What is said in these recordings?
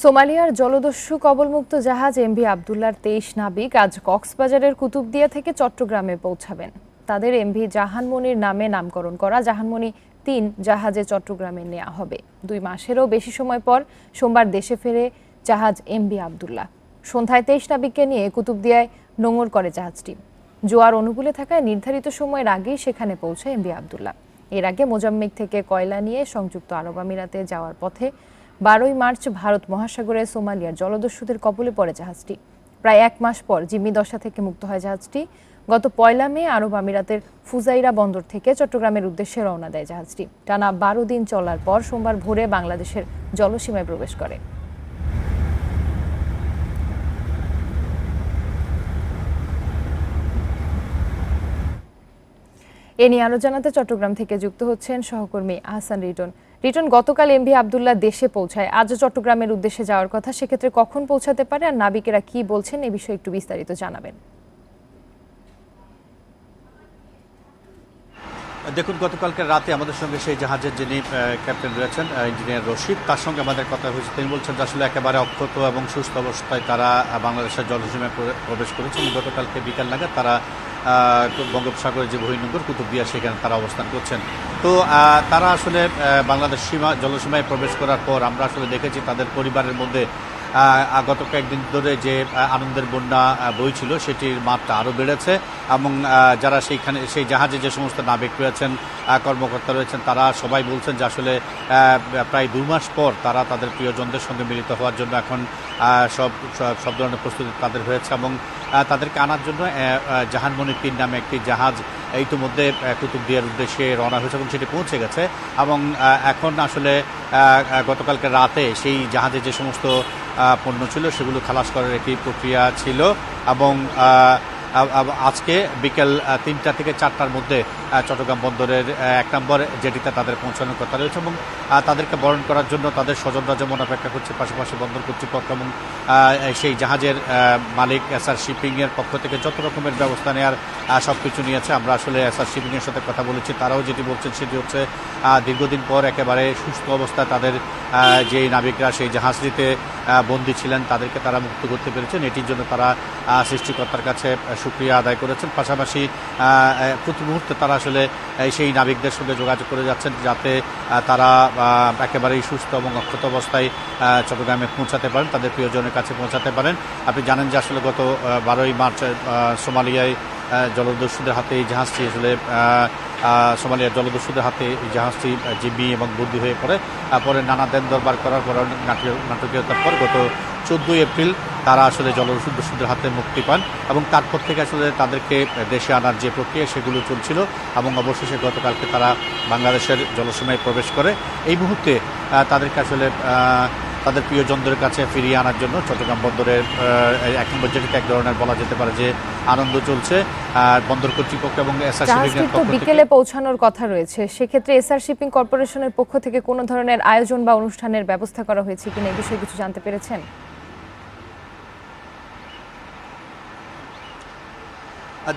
সোমালিয়ার জলদস্যু কবলমুক্ত জাহাজ এমভি আবদুল্লার ২৩ নাবিক আজ কক্সবাজারের কুতুবদিয়া থেকে চট্টগ্রামে পৌঁছাবেন। তাদের এমভি জাহানমনির নামে নামকরণ করা জাহানমনি ৩ জাহাজে চট্টগ্রামে নেওয়া হবে। ২ মাসেরও বেশি সময় পর সোমবার দেশে ফেরে জাহাজ এমভি আবদুল্লাহ। সন্ধ্যায় ২৩ নাবিককে নিয়ে কুতুবদিয়ায় নোঙর করে জাহাজটি। জোয়ার অনুকূলে থাকায় নির্ধারিত সময়ের আগেই সেখানে পৌঁছায় এমভি আবদুল্লাহ। এর আগে মোজাম্বিক থেকে কয়লা নিয়ে সংযুক্ত আরব আমিরাতে যাওয়ার পথে ১২ মার্চ ভারত মহাসাগরে সোমালিয়ার জলদস্যুদের কবলে পড়ে জাহাজটি। প্রায় ১ মাস পর জিম্মি দশা থেকে মুক্ত হয় জাহাজটি। গত ১ মে আরব আমিরাতের ফুজাইরা বন্দর থেকে চট্টগ্রামের উদ্দেশ্যে রওনা দেয় জাহাজটি। টানা ১২ দিন চলার পর সোমবার ভোরে বাংলাদেশের জলসীমায় প্রবেশ করে। এ নিয়ে আরো জানাতে চট্টগ্রাম থেকে যুক্ত হচ্ছেন সহকর্মী আহসান রিটন। রিটন, গতকাল এমভি আবদুল্লাহ দেশে পৌঁছায়, আজ চট্টগ্রামের উদ্দেশ্যে যাওয়ার কথা, সেক্ষেত্রে কখন পৌঁছাতে পারে আর নাবিকেরা কি বলছেন এ বিষয়ে একটু বিস্তারিত জানাবেন। দেখুন, গতকালকে রাতে আমাদের সঙ্গে সেই জাহাজের যিনি ক্যাপ্টেন রয়েছেন ইঞ্জিনিয়ার রশিদ, তার সঙ্গে আমাদের কথা হয়েছে। তিনি বলছেন যে আসলে একেবারে অক্ষত এবং সুস্থ অবস্থায় তারা বাংলাদেশের জলসীমায় প্রবেশ করেছেন। গতকালকে বিকাল নাগাদ তারা বঙ্গোপসাগরের যে বহির্নোঙর কুতুবদিয়া সেখানে তারা অবস্থান করছেন। তো তারা আসলে বাংলাদেশ জলসীমায় প্রবেশ করার পর আমরা আসলে দেখেছি তাদের পরিবারের মধ্যে গত কয়েকদিন ধরে যে আনন্দের বন্যা বইছিল সেটির মাত্রা আরও বেড়েছে এবং যারা সেই জাহাজে যে সমস্ত নাবিক রয়েছেন, কর্মকর্তা রয়েছেন, তারা সবাই বলছেন যে আসলে প্রায় ২ মাস পর তারা তাদের প্রিয়জনদের সঙ্গে মিলিত হওয়ার জন্য এখন সব ধরনের প্রস্তুতি তাদের হয়েছে এবং তাদেরকে আনার জন্য জাহানমনি ৩ নামে একটি জাহাজ ইতিমধ্যে কুতুবদিয়ার উদ্দেশ্যে রওনা হয়েছে এবং সেটি পৌঁছে গেছে। এবং এখন আসলে গতকালকে রাতে সেই জাহাজে যে সমস্ত পণ্য ছিল সেগুলো খালাস করার একটি প্রক্রিয়া ছিল এবং আজকে বিকেল ৩টা থেকে ৪টার মধ্যে চট্টগ্রাম বন্দরের ১ নম্বর জেটিতে তাদের পৌঁছানোর কথা রয়েছে এবং তাদেরকে বরণ করার জন্য তাদের স্বজনরা যেমন অপেক্ষা করছে, পাশাপাশি বন্দর কর্তৃপক্ষ এবং সেই জাহাজের মালিক এসআর শিপিংয়ের পক্ষ থেকে যত রকমের ব্যবস্থা নেওয়ার সব কিছু নিয়েছে। আমরা আসলে এসআর শিপিংয়ের সাথে কথা বলেছি, তারাও যেটি বলছেন সেটি হচ্ছে দীর্ঘদিন পর একেবারে সুস্থ অবস্থায় তাদের যেই নাবিকরা সেই জাহাজটিতে বন্দী ছিলেন তাদেরকে তারা মুক্ত করতে পেরেছেন। এটির জন্য তারা সৃষ্টিকর্তার কাছে শুকরিয়া আদায় করেছেন। পাশাপাশি প্রতি মুহূর্তে তারা আসলে সেই নাবিকদের সঙ্গে যোগাযোগ করে যাচ্ছেন যাতে তারা একেবারেই সুস্থ এবং অক্ষত অবস্থায় চট্টগ্রামে পৌঁছাতে পারেন, তাদের প্রিয়জনের কাছে পৌঁছাতে পারেন। আপনি জানেন যে আসলে গত ১২ মার্চ সোমালিয়ায় জলদস্যুদের হাতে এই জাহাজটি আসলে সোমালিয়ার জলদস্যুদের হাতে এই জাহাজটি জিম্মি এবং বন্দী হয়ে পড়ে। পরে নানা দেন দরবার করার পর নাটকীয়তার পর গত ১৪ এপ্রিল তারা আসলে জলদস্যুদের হাতে মুক্তি পান এবং তারপর থেকে আসলে তাদেরকে দেশে আনার যে প্রক্রিয়া সেগুলো চলছিল এবং অবশেষে গতকালকে তারা বাংলাদেশের জলসীমায় প্রবেশ করে। এই মুহূর্তে তাদেরকে আসলে তাদের প্রিয়জনদের কাছে ফিরিয়ে আনার জন্য চট্টগ্রাম বন্দরের ১ নম্বর জেটিতে এক ধরনের বলা যেতে পারে যে আনন্দ চলছে। আর বন্দর কর্তৃপক্ষ এবং এসআর শিপিং এর পক্ষ থেকে বিকেলে পৌঁছানোর কথা রয়েছে, সেক্ষেত্রে এসআর শিপিং কর্পোরেশনের পক্ষ থেকে কোনো ধরনের আয়োজন বা অনুষ্ঠানের ব্যবস্থা করা হয়েছে কিনা এই বিষয়ে কিছু জানতে পেরেছেন?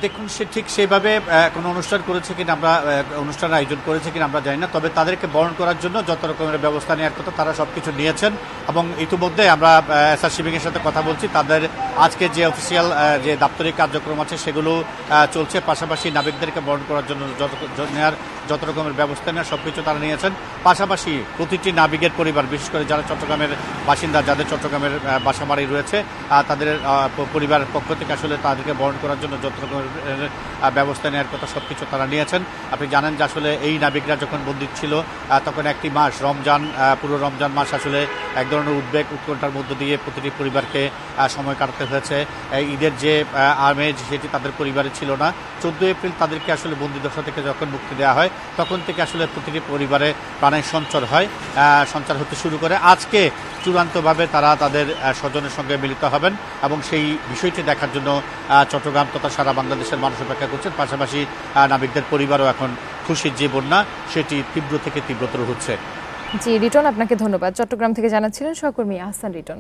দেখুন, সে ঠিক সেইভাবে কোনো অনুষ্ঠান করেছে কিনা আমরা অনুষ্ঠান আয়োজন করেছে কিনা আমরা জানি না, তবে তাদেরকে বরণ করার জন্য যত রকমের ব্যবস্থা নেওয়ার কথা তারা সব কিছু নিয়েছেন এবং ইতিমধ্যে আমরা এসআর শিপিংয়ের সাথে কথা বলছি। তাদের আজকে যে অফিসিয়াল যে দাপ্তরিক কার্যক্রম আছে সেগুলো চলছে, পাশাপাশি নাবিকদেরকে বরণ করার জন্য যত রকমের ব্যবস্থা নেওয়ার সব কিছু তারা নিয়েছেন। পাশাপাশি প্রতিটি নাবিকের পরিবার, বিশেষ করে যারা চট্টগ্রামের বাসিন্দা, যাদের চট্টগ্রামের বাসাবাড়ি রয়েছে, তাদের পরিবারের পক্ষ থেকে আসলে তাদেরকে বরণ করার জন্য যত রকমের ব্যবস্থা নেওয়ার কথা সব কিছু তারা নিয়েছেন। আপনি জানেন যে আসলে এই নাবিকরা যখন বন্দী ছিল তখন একটি মাস রমজান, পুরো রমজান মাস আসলে এক ধরনের উদ্বেগ উৎকণ্ঠার মধ্য দিয়ে প্রতিটি পরিবারকে সময় কাটাতে হয়েছে। ঈদের যে আমেজ সেটি তাদের পরিবারে ছিল না। ১৪ এপ্রিল তাদেরকে আসলে বন্দী দশা থেকে যখন মুক্তি দেওয়া হয় তখন থেকে আসলে প্রতিটি পরিবারে প্রাণের সঞ্চার হতে শুরু করে। আজকে চূড়ান্তভাবে তারা তাদের স্বজনের সঙ্গে মিলিত হবেন এবং সেই বিষয়টি দেখার জন্য চট্টগ্রাম তথা সারা বাংলাদেশের মানুষ অপেক্ষা করছেন। পাশাপাশি নাবিকদের পরিবারও এখন খুশির যে বন্যা সেটি তীব্র থেকে তীব্রতর হচ্ছে। জি রিটন, আপনাকে ধন্যবাদ। চট্টগ্রাম থেকে জানাচ্ছিলেন সহকর্মী আহসান রিটন।